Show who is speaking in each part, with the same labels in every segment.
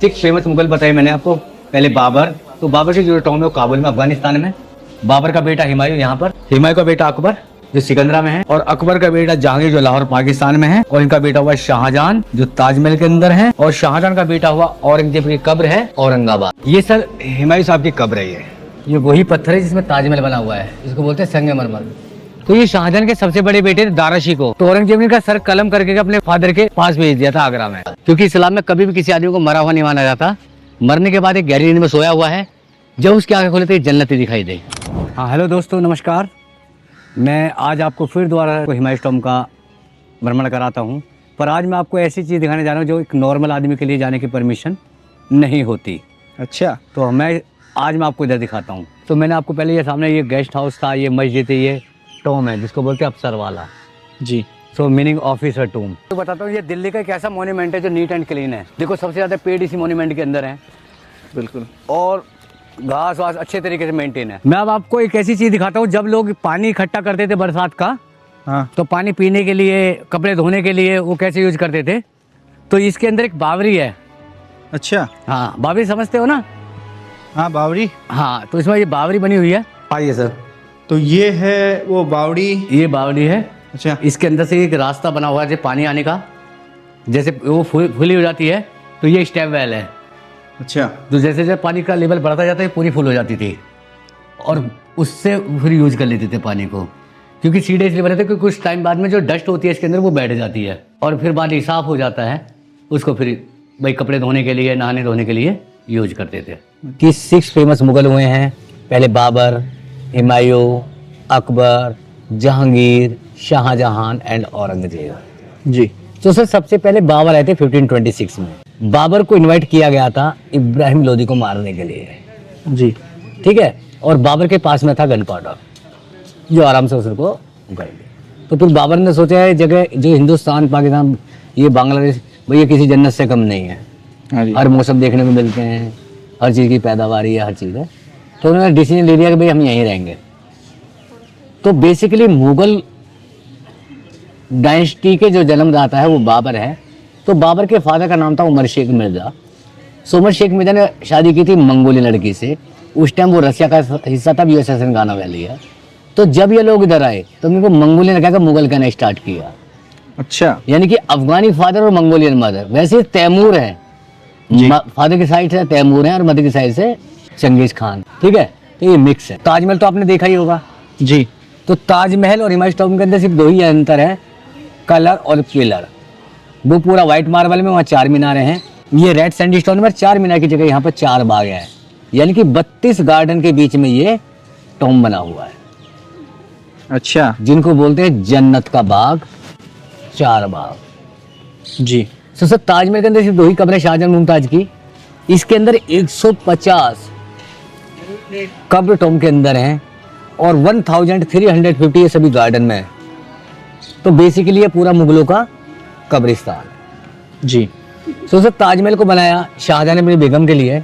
Speaker 1: Six famous Mughal बताए मैंने आपको। पहले बाबर, तो बाबर से जो टॉम है वो काबुल में अफगानिस्तान में। बाबर का बेटा हुमायूं यहाँ पर, हुमायूं का बेटा अकबर जो सिकंदरा में है, और अकबर का बेटा जहांगीर जो लाहौर पाकिस्तान में है, और इनका बेटा हुआ शाहजहां जो ताजमहल के अंदर है, और शाहजहां का बेटा हुआ औरंगजेब की कब्र है औरंगाबाद। ये सर हुमायूं साहब की कब्र है। ये वही पत्थर है जिसमें ताजमहल बना हुआ है, इसको बोलते हैं संगमरमर। तो ये शाहजहां के सबसे बड़े बेटे थे दाराशी को, तो औरंगजेब ने इनका सर कलम करके अपने फादर के पास भेज दिया था आगरा में, क्योंकि इस्लाम में कभी भी किसी आदमी को मरा हुआ नहीं माना जाता। मरने के बाद एक गहरी नींद में सोया हुआ है, जब उसकी आंखें खोले तो जन्नत ही दिखाई दे। हाँ हेलो दोस्तों, नमस्कार। मैं आज आपको फिर दोबारा हुमायूं टॉम्ब का भ्रमण कराता हूँ, पर आज मैं आपको ऐसी चीज़ दिखाने जा रहा हूँ जो एक नॉर्मल आदमी के लिए जाने की परमिशन नहीं होती।
Speaker 2: अच्छा,
Speaker 1: तो आज मैं आपको इधर दिखाता हूँ। तो मैंने आपको पहले ये सामने ये गेस्ट हाउस था, ये मस्जिद है, ये टॉम है जिसको बोलते हैं अफसर वाला
Speaker 2: जी।
Speaker 1: सो मीनिंग ऑफिसर टूम। तो बताता हूँ, ये दिल्ली का एक ऐसा मोन्यूमेंट है जो नीट एंड क्लीन है। देखो सबसे ज़्यादा पेड़ इसी मोन्यूमेंट के अंदर है,
Speaker 2: बिल्कुल,
Speaker 1: और घास वास अच्छे तरीके से मेंटेन है। मैं अब आपको एक ऐसी चीज़ दिखाता हूँ, जब लोग पानी इकट्ठा करते थे बरसात का,
Speaker 2: हाँ,
Speaker 1: तो पानी पीने के लिए, कपड़े धोने के लिए वो कैसे यूज करते थे। तो इसके अंदर एक बावरी है।
Speaker 2: अच्छा,
Speaker 1: हाँ, बावरी समझते हो ना?
Speaker 2: हाँ बावड़ी।
Speaker 1: हाँ, तो इसमें ये बावरी बनी हुई है। आइए सर,
Speaker 2: तो ये है वो बावड़ी।
Speaker 1: ये बावड़ी है।
Speaker 2: अच्छा,
Speaker 1: इसके अंदर से एक रास्ता बना हुआ है जैसे पानी आने का, जैसे वो फुली हो जाती है तो ये स्टेप वेल है।
Speaker 2: अच्छा,
Speaker 1: तो जैसे जैसे पानी का लेवल बढ़ता जाता है पूरी फुल हो जाती थी, और उससे फिर यूज कर लेते थे पानी को, क्योंकि सीधे इसलिए बने थे कि कुछ टाइम बाद में जो डस्ट होती है इसके अंदर वो बैठ जाती है, और फिर पानी साफ हो जाता है, उसको फिर भाई कपड़े धोने के लिए, नहाने धोने के लिए यूज करते थे। कि 6 फेमस मुगल हुए हैं, पहले बाबर, हुमायूं, अकबर, जहांगीर, शाहजहां एंड औरंगजेब
Speaker 2: जी।
Speaker 1: तो सर सबसे पहले बाबर आए थे 1526 में। बाबर को इनवाइट किया गया था इब्राहिम लोदी को मारने के लिए,
Speaker 2: जी,
Speaker 1: ठीक है, और बाबर के पास में था गन पाउडर जो आराम से उसको कर दिया। तो फिर बाबर ने सोचा है जगह जो हिंदुस्तान, पाकिस्तान, ये बांग्लादेश, भैया किसी जन्नत से कम नहीं है।
Speaker 2: हाँ जी।
Speaker 1: हर मौसम देखने को मिलते हैं, हर चीज़ की पैदावार है, हर चीज़ है। तो उन्होंने डिसीजन ले लिया कि भाई हम यहीं रहेंगे। तो बेसिकली मुगल डायनेस्टी के जो जन्मदाता है वो बाबर है। तो बाबर के फादर का नाम था उमर शेख मिर्ज़ा। सो उमर शेख मिर्ज़ा ने शादी की थी मंगोली लड़की से। उस टाइम वो रशिया का हिस्सा था, यूएसएसआर गाना वैली है। तो जब ये लोग इधर आए तो उनको मंगोलियन क्या मुगल कहना स्टार्ट किया।
Speaker 2: अच्छा,
Speaker 1: यानी कि अफगानी फादर और मंगोलियन मदर। वैसे तैमूर है, फादर की साइड से तैमूर है और मदर की साइड से चंगेज खान, ठीक है। तो ये मिक्स है। ताजमहल तो आपने देखा ही होगा
Speaker 2: जी।
Speaker 1: तो ताजमहल और हुमायूं टॉम्ब के अंदर सिर्फ 2 ही अंतर है, कलर और पिलर। वो पूरा व्हाइट मार्बल में, वहाँ 4 मीनारें हैं। ये रेड सैंडस्टोन में 4 मीनार की जगह यहाँ पर 4 बाग हैं, यानी कि 32 गार्डन के बीच में ये टॉम्ब बना हुआ है।
Speaker 2: अच्छा,
Speaker 1: जिनको बोलते हैं जन्नत का बाग, 4 बाग।
Speaker 2: जी।
Speaker 1: तो सर ताजमहल के अंदर सिर्फ 2 ही कब्रें शाहजहां मुमताज की। इसके अंदर 150 कब्र टॉम्ब के अंदर हैं, और 1350 ये सभी गार्डन में है। तो बेसिकली ये पूरा मुगलों का कब्रिस्तान है।
Speaker 2: जी।
Speaker 1: तो सर ताजमहल को बनाया शाहजहां ने अपनी बेगम के लिए।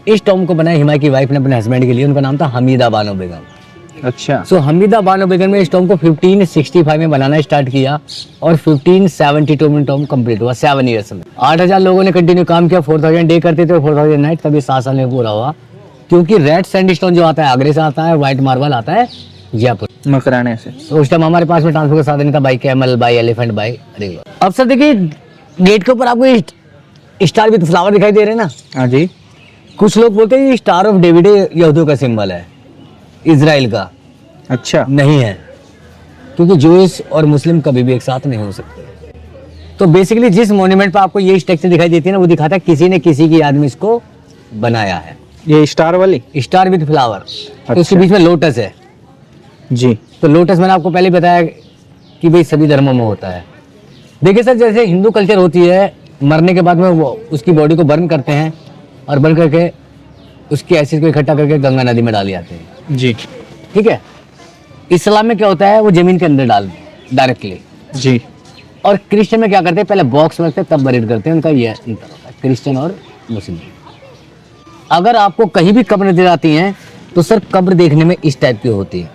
Speaker 1: इस टॉम्ब को बनाया हुमायूं की वाइफ ने अपने हस्बैंड के लिए, उनका नाम था हमीदा बानो बेगम।
Speaker 2: अच्छा,
Speaker 1: सो हमीदा बानो बेगम ने इस टॉम्ब को 1565 में बनाना स्टार्ट किया, और 1572 में टॉम्ब कंप्लीट हुआ, 7 ईयर्स में। 8000 लोगों ने कंटिन्यू काम किया, 4000 डे करते थे और 4000 नाइट, तभी 7 साल में पूरा हुआ। क्योंकि रेड सैंडस्टोन जो आता है आगरे से आता है, व्हाइट मार्बल आता है जयपुर,
Speaker 2: मकराने से।
Speaker 1: तो उस टाइम हमारे पास में ट्रांसपोर्ट का साधन था, by camel, by elephant, by river. अब सर देखिए गेट के ऊपर आपको स्टार विद फ्लावर दिखाई दे रहे हैं ना।
Speaker 2: हाँ जी।
Speaker 1: कुछ लोग बोलते हैं ये स्टार ऑफ डेविड यहूदियों का सिंबल है, इजराइल का।
Speaker 2: अच्छा,
Speaker 1: नहीं है, क्योंकि जूइश और मुस्लिम कभी भी एक साथ नहीं हो सकते। तो बेसिकली जिस मॉन्यूमेंट पर आपको ये स्ट्रक्चर दिखाई देती है ना, वो दिखाता है किसी ने किसी की याद में इसको बनाया है।
Speaker 2: ये स्टार वाली।
Speaker 1: Star with flower.
Speaker 2: अच्छा।
Speaker 1: तो उसके बीच में लोटस है।
Speaker 2: जी।
Speaker 1: तो लोटस मैंने आपको पहले बताया कि भाई सभी धर्मों में होता है। देखिए सर, जैसे हिंदू कल्चर होती है, मरने के बाद में वो उसकी बॉडी को बर्न करते हैं, और बर्न करके उसकी एसिड को इकट्ठा करके गंगा नदी में डाल जाते हैं,
Speaker 2: जी।
Speaker 1: ठीक है। इस्लाम में क्या होता है, वो जमीन के अंदर डाल डायरेक्टली।
Speaker 2: जी।
Speaker 1: और क्रिश्चियन में क्या करते हैं, पहले बॉक्स में रखते हैं तब बरीड करते हैं। उनका ये अंतर होता है क्रिश्चियन और मुस्लिम। अगर आपको कहीं भी कब्र नजर आती हैं तो सर कब्र देखने में इस टाइप की होती है।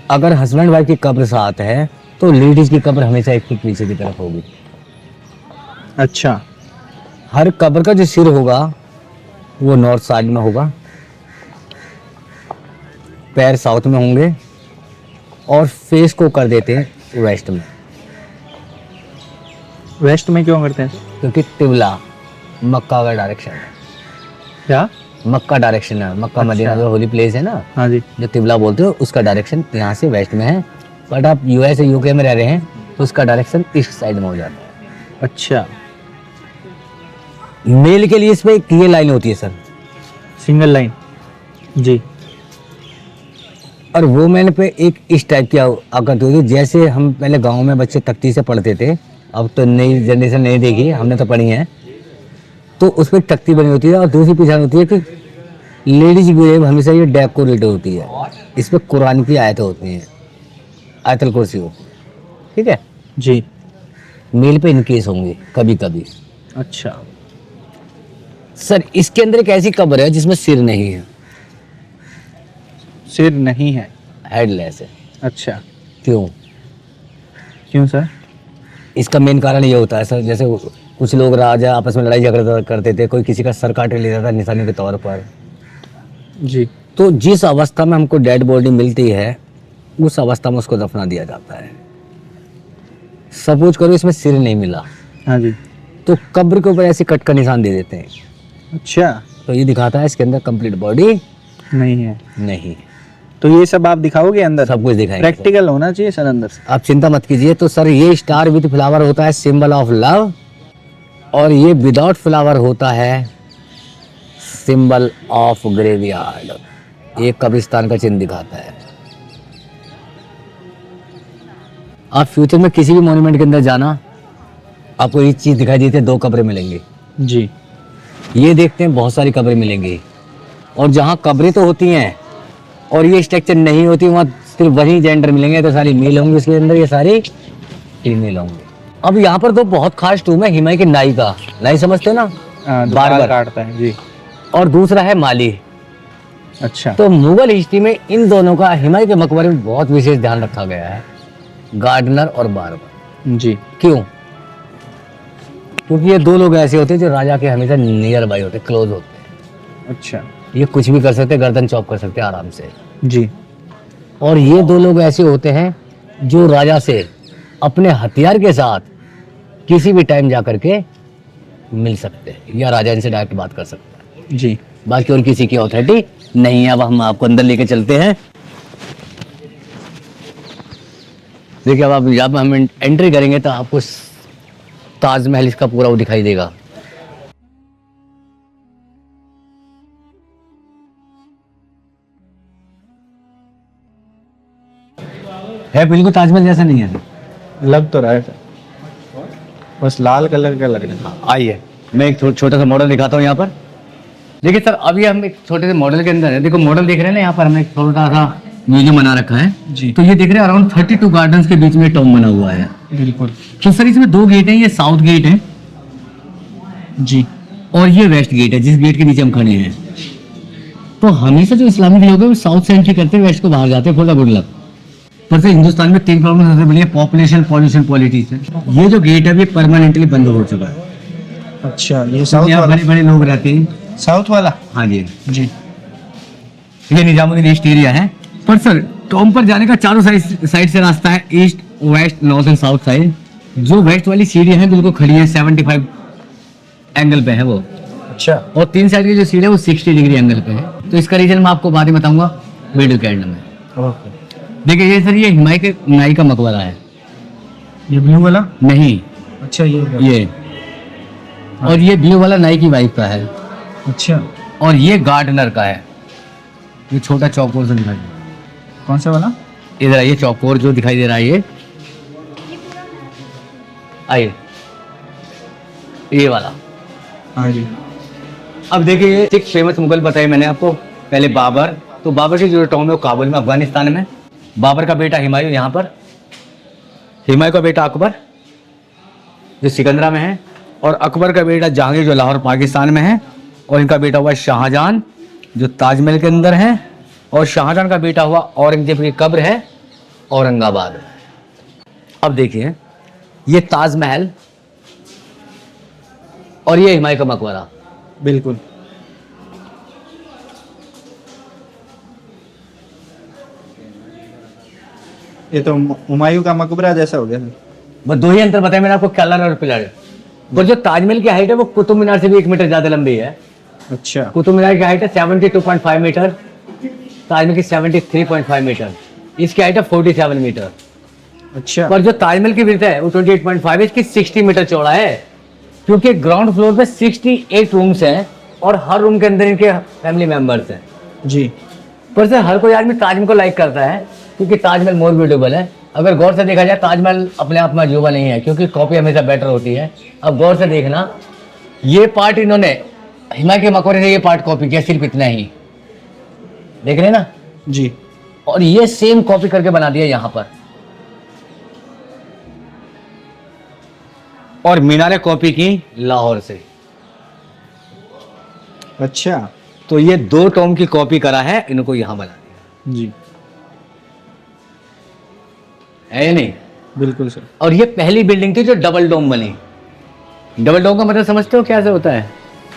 Speaker 1: अगर हस्बैंड वाइफ की कब्र साथ है तो लेडीज की कब्र हमेशा एक फुट पीछे की तरफ होगी।
Speaker 2: अच्छा।
Speaker 1: हर कब्र का जो सिर होगा वो नॉर्थ साइड में होगा, पैर साउथ में होंगे और फेस को कर देते हैं वेस्ट में।
Speaker 2: वेस्ट में क्यों करते हैं?
Speaker 1: क्योंकि तिबला मक्का का डायरेक्शन है।
Speaker 2: क्या?
Speaker 1: मक्का डायरेक्शन है, मक्का
Speaker 2: अच्छा।
Speaker 1: मदीना जो होली प्लेस है ना,
Speaker 2: हाँ जी।
Speaker 1: जो तिबला बोलते हो उसका डायरेक्शन यहाँ से वेस्ट में है। बट आप यूएस यूके में रह रहे हैं तो उसका डायरेक्शन ईस्ट साइड में हो जाता है।
Speaker 2: अच्छा।
Speaker 1: मेल के लिए इसमें एक ये लाइन होती है सर,
Speaker 2: सिंगल लाइन। जी।
Speaker 1: और वुमेन पे एक इस टाइप की आकृति होती है। जैसे हम पहले गांव में बच्चे तख्ती से पढ़ते थे, अब तो नई जनरेशन नहीं देखी, हमने तो पढ़ी है, तो उस पर एक तख्ती बनी होती है और दूसरी पहचान होती है कि लेडीज ग्रेव हमेशा ये डेकोरेट होती है। इस पर कुरान की आयतें होती हैं, आयतल कुर्सी होती है, ठीक है।
Speaker 2: जी।
Speaker 1: मेल पे इनकेस होंगे कभी कभी।
Speaker 2: अच्छा।
Speaker 1: सर इसके अंदर एक ऐसी कब्र है जिसमें सिर नहीं है,
Speaker 2: सिर नहीं है।
Speaker 1: हेडलेस है।
Speaker 2: अच्छा।
Speaker 1: क्यों?
Speaker 2: क्यों सर?
Speaker 1: इसका मेन कारण ये होता है सर, जैसे कुछ लोग राजा आपस में लड़ाई झगड़ा करते थे, कोई किसी का सर काट लेता था निशानी के तौर पर।
Speaker 2: जी।
Speaker 1: तो जिस अवस्था में हमको डेड बॉडी मिलती है उस अवस्था में उसको दफना दिया जाता है। सपोज करो इसमें सिर नहीं मिला,
Speaker 2: हाँ जी।
Speaker 1: तो कब्र के ऊपर ऐसे कट का निशान दे देते हैं।
Speaker 2: अच्छा।
Speaker 1: तो ये दिखाता है इसके अंदर कंप्लीट बॉडी
Speaker 2: नहीं है।
Speaker 1: नहीं।
Speaker 2: तो ये सब आप दिखाओगे अंदर?
Speaker 1: सब कुछ दिखाएंगे।
Speaker 2: प्रैक्टिकल होना चाहिए सर अंदर से।
Speaker 1: आप चिंता मत कीजिए। तो सर ये स्टार विद फ्लावर होता है सिंबल ऑफ लव, और ये विदाउट फ्लावर होता है सिंबल ऑफ ग्रेवयार्ड। ये कब्रिस्तान का चिन्ह दिखाता है। आप फ्यूचर में किसी भी मॉन्यूमेंट के अंदर जाना, आपको ये चीज दिखाई देती है, 2 कब्रें मिलेंगी।
Speaker 2: जी।
Speaker 1: ये देखते हैं बहुत सारी कब्रें मिलेंगी, और जहाँ कब्रें तो होती हैं और ये स्ट्रक्चर नहीं होती वहाँ सिर्फ वही जेंडर मिलेंगे। तो सारी मेल होंगी उसके अंदर, ये सारी फीमेल होंगी। अब यहाँ पर 2 बहुत खास टूम है। हिमाई के नाई का, नाई समझते हो ना,
Speaker 2: बार काटता है जी।
Speaker 1: और दूसरा है माली।
Speaker 2: अच्छा।
Speaker 1: तो मुगल हिस्ट्री में इन दोनों का हिमाई के मकबरे में बहुत विशेष ध्यान रखा गया है, गार्डनर और बार्बर।
Speaker 2: जी।
Speaker 1: क्यों? क्योंकि ये 2 लोग ऐसे होते हैं जो राजा के हमेशा नियर बाई होते, क्लोज होते हैं।
Speaker 2: अच्छा।
Speaker 1: ये कुछ भी कर सकते, गर्दन चॉप कर सकते आराम से।
Speaker 2: जी।
Speaker 1: और ये 2 लोग ऐसे होते हैं जो राजा से अपने हथियार के साथ किसी भी टाइम जा करके मिल सकते हैं, या राजा इनसे डायरेक्ट बात कर सकता है।
Speaker 2: जी।
Speaker 1: बाकी और किसी की अथॉरिटी नहीं है। अब हम आपको अंदर लेके चलते हैं। देखिए अब आप जब हम एंट्री करेंगे तो आपको ताजमहल इसका पूरा वो दिखाई देगा। है बिल्कुल ताजमहल जैसा नहीं है।
Speaker 2: लग तो रहा है सर, बस लाल कलर का लग रहा है।
Speaker 1: आइए मैं एक छोटा सा मॉडल दिखाता हूँ यहाँ पर। देखिए सर अभी हम एक छोटे से मॉडल के अंदर है। देखो मॉडल देख रहे हैं ना, यहाँ पर हमने एक छोटा सा म्यूजियम बना रखा है
Speaker 2: जी।
Speaker 1: तो ये देख रहे हैं अराउंड 32 गार्डन्स के बीच में टॉम बना हुआ है।
Speaker 2: बिल्कुल।
Speaker 1: तो सर इसमें 2 गेट हैं, ये साउथ गेट है
Speaker 2: जी।
Speaker 1: और ये वेस्ट गेट है, जिस गेट के नीचे हम खड़े हैं। तो हमेशा जो इस्लामिक लोग हैं वो साउथ से एंट्री करते हैं, वेस्ट को बाहर जाते हैं, फॉर द गुड लक। पर सर हिंदुस्तान में 3 प्रॉब्लम सबसे बड़ी है, पॉपुलेशन, पॉल्यूशन, पॉलिटिक्स है। ये जो गेट है ये परमानेंटली बंद हो चुका है।
Speaker 2: अच्छा, ये साउथ
Speaker 1: यहाँ
Speaker 2: वाला?
Speaker 1: बड़े बड़े लोग रहते हैं।
Speaker 2: साउथ वाला?
Speaker 1: हाँ जी
Speaker 2: जी।
Speaker 1: ये निजामुद्दीन ईस्ट एरिया है। पर सर टॉम पर जाने का चारों साइड से रास्ता है, east, west, north and south side. जो वेस्ट वाली सीढ़ी है बिल्कुल खड़ी है, 75 एंगल पे है वो।
Speaker 2: अच्छा।
Speaker 1: और 3 साइड की जो सीढ़ी है वो 60 डिग्री एंगल पे है। तो इसका रीजन मैं आपको बाद में बताऊंगा वीडियो के एंड में।
Speaker 2: ओके।
Speaker 1: देखिए ये सर ये हिमाई के नाई का मकबरा है।
Speaker 2: ये ब्लू वाला?
Speaker 1: नहीं
Speaker 2: अच्छा
Speaker 1: ये, और ये ब्लू वाला नाई की वाइफ का है।
Speaker 2: अच्छा।
Speaker 1: और ये गार्डनर का है। ये छोटा चौकोर से दिखाई,
Speaker 2: कौन सा वाला?
Speaker 1: इधर आइए, चौकोर जो दिखाई दे रहा है ये, आइए ये वाला।
Speaker 2: हाँ जी।
Speaker 1: अब देखिए ये 6 फेमस मुगल बताए मैंने आपको। पहले बाबर, तो बाबर की जो टॉम है वो काबुल में, अफगानिस्तान में। बाबर का बेटा हिमायूं यहाँ पर, हिमायूं का बेटा अकबर जो सिकंदरा में है, और अकबर का बेटा जहांगीर जो लाहौर पाकिस्तान में है, और इनका बेटा हुआ शाहजहां जो ताजमहल के अंदर है, और शाहजहां का बेटा हुआ औरंगजेब की कब्र है औरंगाबाद। अब देखिए, ये ताजमहल और ये हुमायूं का मकबरा।
Speaker 2: बिल्कुल। ये तो हुमायूं का मकबरा जैसा हो गया।
Speaker 1: बस दो ही अंतर बताए मैंने आपको, कलर और पिलर। पर जो ताजमहल की हाइट है वो कुतुब मीनार से भी 1 मीटर ज्यादा लंबी है।
Speaker 2: अच्छा।
Speaker 1: कुतुब मीनार की हाइट है 72.5 मीटर, ताजमहल की 73.5 मीटर, इसकी हाइट है 47 मीटर।
Speaker 2: अच्छा।
Speaker 1: पर जो ताजमहल की विड्थ है वो 28.5 है, इसकी 60 मीटर चौड़ा है। क्योंकि ग्राउंड फ्लोर पे 68 रूम्स हैं और हर रूम के अंदर इनके फैमिली मेंबर्स हैं।
Speaker 2: जी।
Speaker 1: पर सर हर कोई आदमी ताजमहल को लाइक करता है क्योंकि ताजमहल मोर ब्यूटीफुल है। अगर गौर से देखा जाए ताजमहल अपने आप में अजूबा नहीं है, क्योंकि कॉपी हमेशा बेटर होती है। अब गौर से देखना, ये पार्ट इन्होंने हुमायूं के मकबरे से ये पार्ट कॉपी किया, सिर्फ इतना ही, देख रहे हैं ना
Speaker 2: जी।
Speaker 1: और ये सेम कॉपी करके बना दिया यहाँ पर। और मीनारें कॉपी की लाहौर से।
Speaker 2: अच्छा।
Speaker 1: तो ये 2 टॉम की कॉपी करा है, इनको यहाँ बना दिया।
Speaker 2: जी।
Speaker 1: है या नहीं?
Speaker 2: बिल्कुल सर।
Speaker 1: और ये पहली बिल्डिंग थी जो डबल डोम बनी। डबल डोम का मतलब समझते हो क्या से होता है?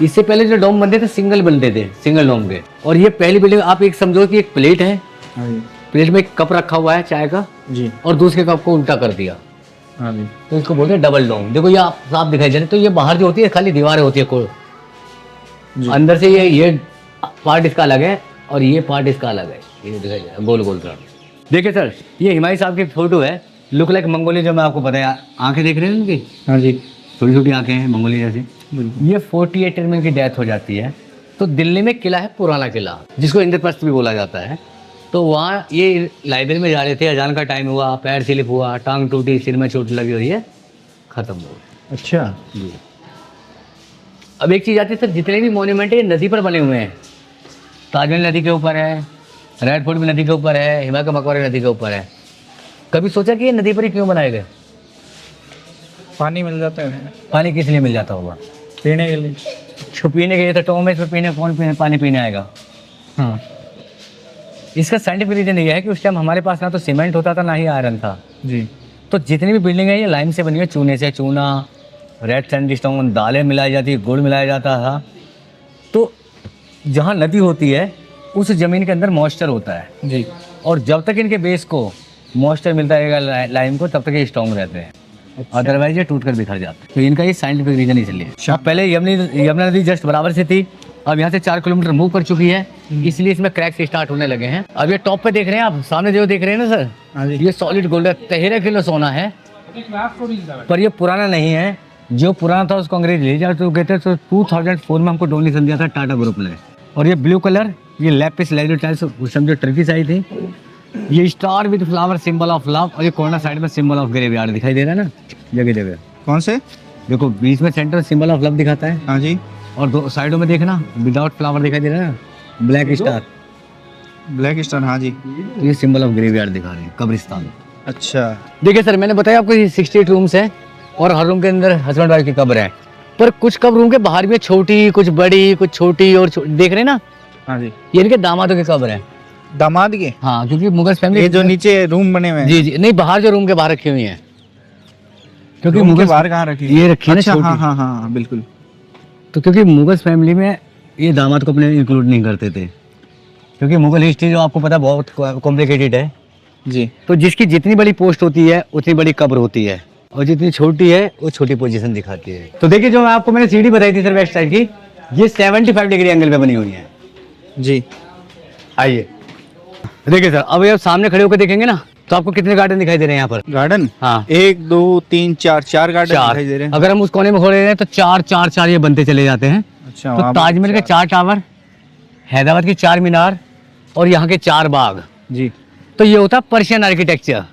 Speaker 1: इससे पहले जो डोम बनते थे सिंगल बनते थे, सिंगल डोम के। और ये पहली बिल्डिंग, आप एक समझो कि एक प्लेट है,
Speaker 2: हाँ जी।
Speaker 1: प्लेट में एक कप रखा हुआ है चाय का,
Speaker 2: जी।
Speaker 1: और दूसरे कप को उल्टा कर दिया,
Speaker 2: हाँ जी।
Speaker 1: तो इसको बोलते हैं डबल डोम। देखो ये आप साफ दिखाई दे रहे, तो ये बाहर जो होती है खाली दीवारें होती है, कोई अंदर से ये पार्ट इसका अलग है और ये पार्ट इसका अलग है। ये दिखाई दे रहा है गोल गोल कर। देखिए सर, ये हुमायूं साहब की फोटो है, लुक लाइक मंगोलिया, जो मैं आपको बताया। आंखें देख रहे हैं उनकी,
Speaker 2: हाँ जी।
Speaker 1: छोटी छोटी आंखें हैं मंगोलिया जैसी।
Speaker 2: बिल्कुल।
Speaker 1: ये 48 में इनकी डेथ हो जाती है। तो दिल्ली में किला है, पुराना किला, जिसको इंद्रप्रस्थ भी बोला जाता है। तो वहाँ ये लाइब्रेरी में जा रहे थे, अजान का टाइम हुआ, पैर स्लिप हुआ, टांग टूटी, सिर में चोट लगी हुई है, खत्म हो गया।
Speaker 2: अच्छा
Speaker 1: जी। अब एक चीज़ आती है सर, जितने भी मॉन्यूमेंट है ये नदी पर बने हुए हैं। ताजमहल नदी के ऊपर है, रेड फोर्ट भी नदी के ऊपर है, हुमायूं का मकबरा नदी के ऊपर है। कभी सोचा कि ये नदी पर ही क्यों बनाए गए?
Speaker 2: पानी मिल जाता है।
Speaker 1: पानी किस लिए मिल जाता होगा?
Speaker 2: पीने के लिए।
Speaker 1: पीने के लिए, तो टॉम में इसमें पीने, कौन पानी पीने आएगा?
Speaker 2: हाँ।
Speaker 1: इसका साइंटिफिक रीजन ये है कि उस टाइम हमारे पास ना तो सीमेंट होता था ना ही आयरन था।
Speaker 2: जी।
Speaker 1: तो जितनी भी बिल्डिंग है ये लाइम से बनी है, चूने से, चूना, रेड सैंडस्टोन, दालें मिलाई जाती, गुड़ मिलाया जाता था। तो जहाँ नदी होती है उस ज़मीन के अंदर मॉइस्चर होता है
Speaker 2: जी।
Speaker 1: और जब तक इनके बेस को मॉइस्चर मिलता रहेगा लाइम को, तब तक ये स्ट्रॉन्ग रहते हैं। अदरवाइज ये टूट कर बिखर जाते हैं। तो इनका ये साइंटिफिक रीजन इसलिए। अब पहले यमुना नदी जस्ट बराबर से थी, अब यहाँ से 4 किलोमीटर मूव कर चुकी है, इसलिए इसमें क्रैक्स स्टार्ट होने लगे हैं। अब ये टॉप पे देख रहे हैं आप, सामने जो देख रहे हैं ना सर,
Speaker 2: हाँ जी।
Speaker 1: ये सॉलिड गोल्ड है, 13 किलो सोना है। पर ये पुराना नहीं है, जो पुराना था उसको अंग्रेज ले जाते थे। तो 2004 में हमको डोनेशन दिया था टाटा ग्रुप ने। और ये ब्लू कलर, ये लैपिस lazuli टाइल्स, उस समय जो टर्की आई थी। ये star with flower, symbol of love, और ये कॉर्नर साइड में सिंबल ऑफ ग्रेवयार्ड दिखाई दे रहा है ना, जगह जगह।
Speaker 2: कौन से?
Speaker 1: देखो बीच में सेंटर सिंबल ऑफ लव दिखाता है,
Speaker 2: हाँ जी।
Speaker 1: और 2 साइडों में देखना विदाउट फ्लावर दिखाई दे रहा है ना, ब्लैक स्टार,
Speaker 2: ब्लैक स्टार। हाँ जी।
Speaker 1: ये सिंबल ऑफ ग्रेवयार्ड दिखा रहे हैं, कब्रिस्तान।
Speaker 2: अच्छा।
Speaker 1: देखिए सर, मैंने बताया आपको ये 68 रूम्स हैं और हर रूम के अंदर हस्बैंड वाइफ की कब्र है। पर कुछ कब्र रूम के बाहर भी है, छोटी, कुछ बड़ी, कुछ छोटी, और देख रहे हैं ना,
Speaker 2: हाँ जी।
Speaker 1: ये इनके दामादों की कब्र है।
Speaker 2: दामाद के?
Speaker 1: हाँ, क्योंकि मुगल फैमिली,
Speaker 2: ये जो नीचे रूम बने हुए हैं।
Speaker 1: जी जी, नहीं बाहर जो रूम के बाहर रखी हुई हैं, क्योंकि
Speaker 2: रूम के
Speaker 1: मुगल
Speaker 2: बाहर कहाँ रखी?
Speaker 1: ये रखी है ना
Speaker 2: अच्छा,
Speaker 1: छोटी।
Speaker 2: हाँ हाँ हाँ बिल्कुल।
Speaker 1: तो क्योंकि मुगल फैमिली में ये दामाद को अपने इंक्लूड नहीं करते थे, क्योंकि मुगल हिस्ट्री जो आपको पता है बहुत कॉम्प्लिकेटेड है
Speaker 2: जी।
Speaker 1: तो जिसकी जितनी बड़ी पोस्ट होती है उतनी बड़ी कब्र होती है, और जितनी छोटी है वो छोटी पोजीशन दिखाती है। तो देखिए, जो आपको मैंने सीढ़ी बताई थी सर वेस्ट साइड की, ये 75 डिग्री एंगल पे बनी हुई है।
Speaker 2: जी।
Speaker 1: आइए देखिए सर, अब ये सामने खड़े होकर देखेंगे ना, तो आपको कितने गार्डन दिखाई दे रहे हैं यहाँ पर?
Speaker 2: गार्डन?
Speaker 1: हाँ,
Speaker 2: 1 2 3 4 गार्डन
Speaker 1: 4
Speaker 2: दिखाई दे रहे हैं।
Speaker 1: अगर हम उस कोने में खोल रहे हैं तो 4 ये बनते चले जाते हैं।
Speaker 2: अच्छा।
Speaker 1: तो
Speaker 2: वहाँ पर
Speaker 1: ताजमहल के 4 टावर, हैदराबाद की 4 मीनार, और यहाँ के 4 बाग।
Speaker 2: जी।
Speaker 1: तो ये होता है पर्शियन आर्किटेक्चर।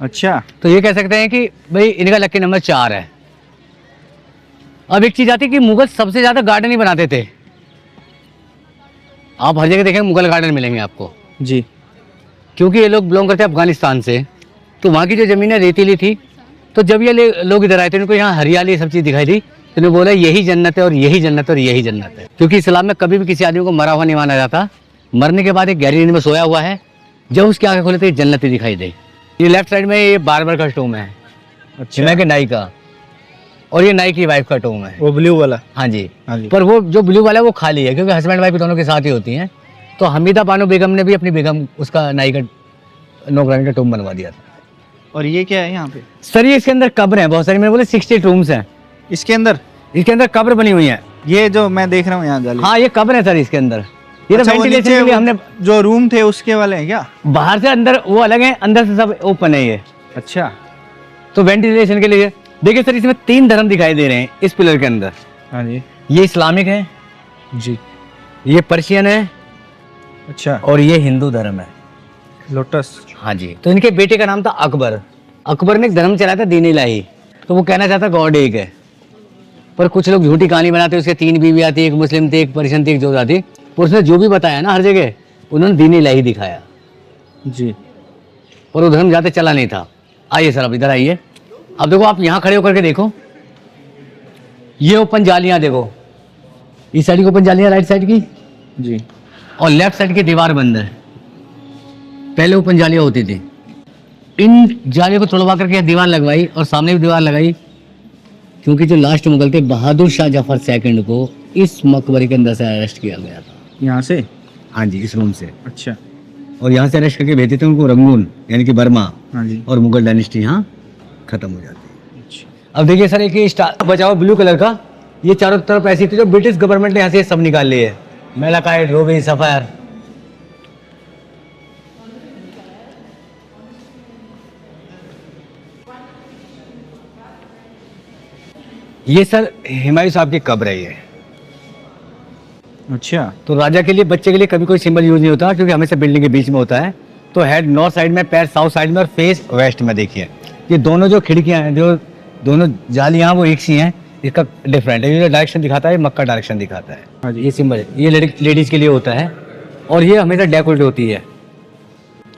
Speaker 2: अच्छा।
Speaker 1: तो ये कह सकते हैं कि भाई इनका लकी नंबर 4 है। अब एक चीज आती है कि मुगल सबसे ज्यादा गार्डन ही बनाते थे। आप हर जगह देखेंगे मुगल गार्डन मिलेंगे आपको,
Speaker 2: जी।
Speaker 1: क्योंकि ये लोग बिलोंग करते हैं अफगानिस्तान से। तो वहाँ की जो ज़मीन है रेतीली थी, तो जब ये लोग इधर आए थे, इनको यहाँ हरियाली सब चीज़ दिखाई दी, तो इन्होंने बोला यही जन्नत है और यही जन्नत है और यही जन्नत है। क्योंकि इस्लाम में कभी भी किसी आदमी को मरा हुआ नहीं माना जाता, मरने के बाद एक गहरी नींद में सोया हुआ है, जब उसकी आंखें खोले तो ये जन्नत ही दिखाई दे। ये लेफ्ट साइड में ये बार्बर का स्टोम है,
Speaker 2: अच्छा।
Speaker 1: हिमायू के नाई का, और ये नाई की वाइफ का टोम है।
Speaker 2: वो ब्लू वाला।
Speaker 1: हाँ जी।
Speaker 2: हाँ जी।
Speaker 1: पर वो जो ब्लू वाला है वो खाली है, क्योंकि हस्बैंड वाइफ दोनों के साथ ही होती हैं। तो हमीदा बानो बेगम ने भी अपनी बेगम उसका नाई का नौकरानी का टोम बनवा दिया था।
Speaker 2: और ये क्या है यहाँ पे?
Speaker 1: सर ये इसके अंदर कब्र है बहुत सारी, मैंने बोले 60 रूम्स हैं
Speaker 2: इसके अंदर?
Speaker 1: इसके अंदर कब्र बनी हुई है।
Speaker 2: ये जो मैं देख रहा हूँ यहाँ जाली।
Speaker 1: हाँ ये कब्र है सर इसके अंदर। ये तो
Speaker 2: अच्छा, वो
Speaker 1: वेंटिलेशन
Speaker 2: नीचे
Speaker 1: के लिए हमने
Speaker 2: जो रूम थे उसके वाले हैं क्या?
Speaker 1: बाहर से अंदर वो अलग है, अंदर से सब ओपन है ये।
Speaker 2: अच्छा।
Speaker 1: तो वेंटिलेशन के लिए देखिए सर, इसमें 3 धर्म दिखाई दे रहे हैं इस पिलर के अंदर।
Speaker 2: हाँ जी।
Speaker 1: ये इस्लामिक है
Speaker 2: जी।
Speaker 1: ये पर्शियन है
Speaker 2: अच्छा।
Speaker 1: और ये हिंदू धर्म है।
Speaker 2: लोटस।
Speaker 1: हाँ जी। तो इनके बेटे का नाम था अकबर। अकबर ने एक धर्म चलाया था दीन इलाही, तो वो कहना चाहता गॉड एक है, पर कुछ लोग झूठी कहानी बनाते, उसके 3 बीवी आती, एक मुस्लिम थी, एक पर्शियन थी, एक जोधा थी। पर उसने जो भी बताया ना हर जगह उन्होंने दीन इलाही दिखाया,
Speaker 2: जी।
Speaker 1: और वो धर्म जाते चला नहीं था। आइए सर अब इधर आइए। अब देखो आप यहाँ खड़े होकर के देखो, ये ओपन जालियाँ देखो, इस साइड की ओपन जालियाँ राइट साइड की,
Speaker 2: जी।
Speaker 1: और लेफ्ट साइड की दीवार बंद है। पहले ओपन जालियाँ होती थी, इन जालियों को तोड़वा करके दीवार लगवाई और सामने भी दीवार लगाई, क्योंकि जो लास्ट मुगल थे बहादुर शाह जफर सेकंड को इस मकबरे के अंदर से अरेस्ट किया गया था।
Speaker 2: यहाँ से?
Speaker 1: हाँ जी, इस रूम से।
Speaker 2: अच्छा।
Speaker 1: और यहाँ से अरेस्ट करके भेजे थे उनको रंगून, यानी कि बर्मा,
Speaker 2: हाँ जी।
Speaker 1: और मुगल डायनेस्टी यहाँ खत्म हो जाती है।
Speaker 2: अच्छा।
Speaker 1: अब देखिए सर, एक ये स्टार बचाओ ब्लू कलर का, ये चारों तरफ ऐसी थी जो ब्रिटिश गवर्नमेंट ने यहाँ से सब निकाल लिए है। Malachite, Ruby, sapphire. ये सर हुमायूं साहब की कब्र है ये।
Speaker 2: अच्छा।
Speaker 1: तो राजा के लिए, बच्चे के लिए कभी कोई सिंबल यूज नहीं होता, क्योंकि हमेशा बिल्डिंग के बीच में होता है। तो हेड नॉर्थ साइड में, पैर साउथ साइड में, और फेस वेस्ट में। देखिए ये दोनों जो खिड़कियां हैं, जो दोनों जालियां, वो एक सी हैं, इसका डिफरेंट है। ये डायरेक्शन दिखाता है, मक्का डायरेक्शन दिखाता है।
Speaker 2: हाँ जी।
Speaker 1: ये सिंबल ये लेडीज के लिए होता है, और ये हमेशा डेकोरेट होती है।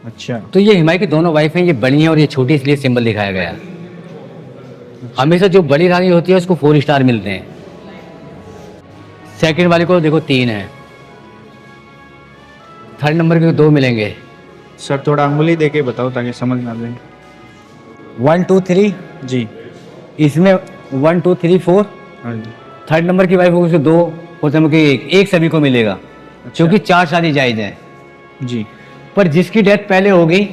Speaker 2: अच्छा।
Speaker 1: तो ये हुमायूं की दोनों वाइफ हैं, ये बड़ी हैं और ये छोटी, इसलिए सिंबल दिखाया गया है। हमेशा जो बड़ी रानी होती है उसको 4 स्टार मिलते हैं। सेकंड वाले को देखो 3 है, थर्ड नंबर के 2 मिलेंगे।
Speaker 2: सर थोड़ा अंगुली देके बताओ ताकि समझ में आ जाए।
Speaker 1: 1 2 3
Speaker 2: जी।
Speaker 1: इसमें 1 2 3 4।
Speaker 2: हाँ जी।
Speaker 1: थर्ड नंबर की वाइफ होगी उसको 2, फोर्थ नंबर की 1 सभी को मिलेगा, क्योंकि 4 शादी जायज है।
Speaker 2: जी।
Speaker 1: पर जिसकी डेथ पहले होगी,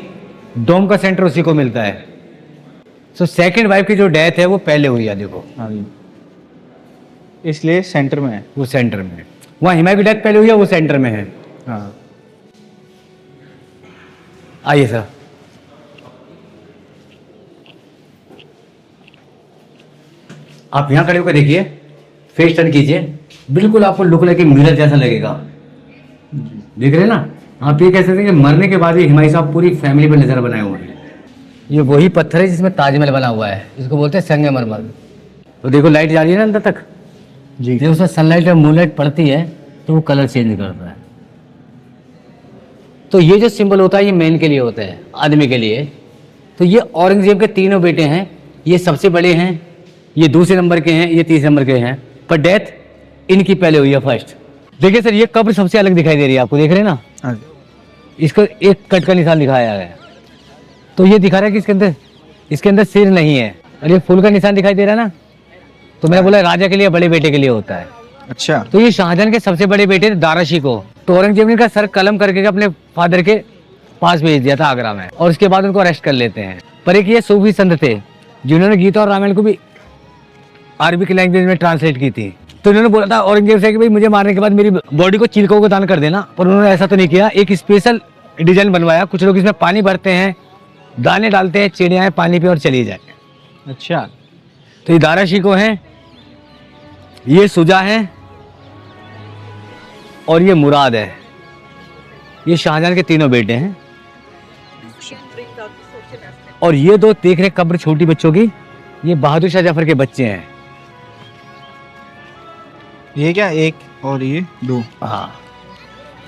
Speaker 1: डोम का सेंटर उसी को मिलता है। सो सेकंड वाइफ की जो डेथ है वो पहले हुई है, देखो
Speaker 2: हाँ जी, इसलिए सेंटर में है।
Speaker 1: वो सेंटर में है। वहाँ हुमायूं की डेथ पहले हुई है, वो सेंटर में है।
Speaker 2: हाँ।
Speaker 1: आइए सर। आप यहाँ खड़े होकर देखिए, फेस टर्न कीजिए, बिल्कुल आपको लुक लाइक मिरर जैसा लगेगा। देख रहे हैं ना आप, ये कह सकते हैं कि मरने के बाद ही हुमायूं साहब पूरी फैमिली पर नजर बनाए हुए हैं। ये वही पत्थर है जिसमें ताजमहल बना हुआ है, इसको बोलते हैं संगमरमर। तो देखो लाइट जा रही है ना अंदर तक
Speaker 2: जी।
Speaker 1: जब उसमें सनलाइट और मूनलाइट पड़ती है तो वो कलर चेंज करता है। तो ये जो सिंबल होता है ये मैन के लिए होता है, आदमी के लिए। तो ये औरंगजेब के 3 बेटे हैं, ये सबसे बड़े हैं, ये दूसरे नंबर के हैं, ये तीसरे नंबर के हैं, पर डेथ इनकी पहले हुई है, फर्स्ट। देखिए सर, ये कब्र सबसे अलग दिखाई दे रही है आपको, देख रहे हैं ना,
Speaker 2: हाँ।
Speaker 1: इसको एक कट का निशान दिखाया गया है। तो ये दिखा रहा है कि इसके अंदर सिर नहीं है, और ये फूल का निशान दिखाई दे रहा है ना, तो मैंने बोला राजा के लिए, बड़े बेटे के लिए होता है।
Speaker 2: अच्छा।
Speaker 1: तो ये शाहजहां के सबसे बड़े बेटे थे दाराशी को, तो औरंगजेब ने का सर कलम करके अपने फादर के पास भेज दिया था आगरा में, और उसके बाद उनको अरेस्ट कर लेते हैं। पर एक ये सूफी संत थे जिन्होंने गीता और रामायण को भी अरबी की लैंग्वेज में ट्रांसलेट की थी। तो उन्होंने बोला था औरंगजेब से कि भाई मुझे मारने के बाद मेरी बॉडी को चिलकों को दान कर देना, पर उन्होंने ऐसा तो नहीं किया। एक स्पेशल डिजाइन बनवाया, कुछ लोग इसमें पानी भरते हैं, दाने डालते हैं, चिड़ियाएं पानी पे और चली जाए।
Speaker 2: अच्छा।
Speaker 1: तो ये दाराशी को है, ये सुजा है, और ये मुराद है। ये शाहजहां के 3 बेटे हैं। और ये 2 देख रहे कब्र छोटी बच्चों की, ये बहादुर शाह जफर के बच्चे हैं।
Speaker 2: ये क्या, एक और ये 2?
Speaker 1: हाँ,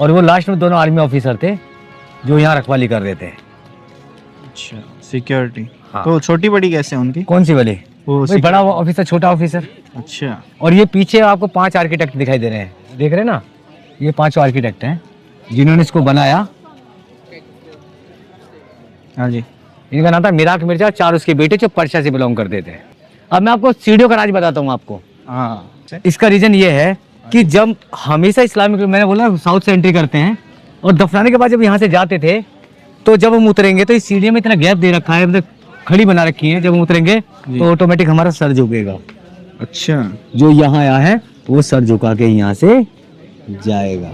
Speaker 1: और वो लास्ट में दोनों आर्मी ऑफिसर थे जो यहाँ रखवाली कर रहे थे।
Speaker 2: अच्छा, सिक्योरिटी।
Speaker 1: हाँ।
Speaker 2: तो छोटी बड़ी कैसे हैं उनकी?
Speaker 1: कौन सी वाली?
Speaker 2: वो
Speaker 1: भाई बड़ा ऑफिसर, छोटा ऑफिसर।
Speaker 2: अच्छा।
Speaker 1: और ये पीछे आपको 5 आर्किटेक्ट दिखाई दे रहे हैं, देख रहे हैं ना, ये 5 आर्किटेक्ट हैं जिन्होंने इसको बनाया।
Speaker 2: हाँ जी।
Speaker 1: इनका नाम था मिराक मिर्जा, 4 उसके बेटे जो पर्शिया से बिलोंग करते थे। अब मैं आपको सीढ़ियों का राज बताता हूँ आपको।
Speaker 2: हाँ
Speaker 1: इसका रीजन ये है कि जब हमेशा इस्लामिक, मैंने बोला साउथ से एंट्री करते हैं और दफनाने के बाद जब यहाँ से जाते थे तो जब हम उतरेंगे तो इस सीढ़ी में इतना गैप दे रखा है, मतलब खड़ी बना रखी है, जब हम उतरेंगे तो ऑटोमेटिक हमारा सर झुकेगा।
Speaker 2: अच्छा
Speaker 1: जो यहाँ आया है वो सर झुका के यहाँ से जाएगा।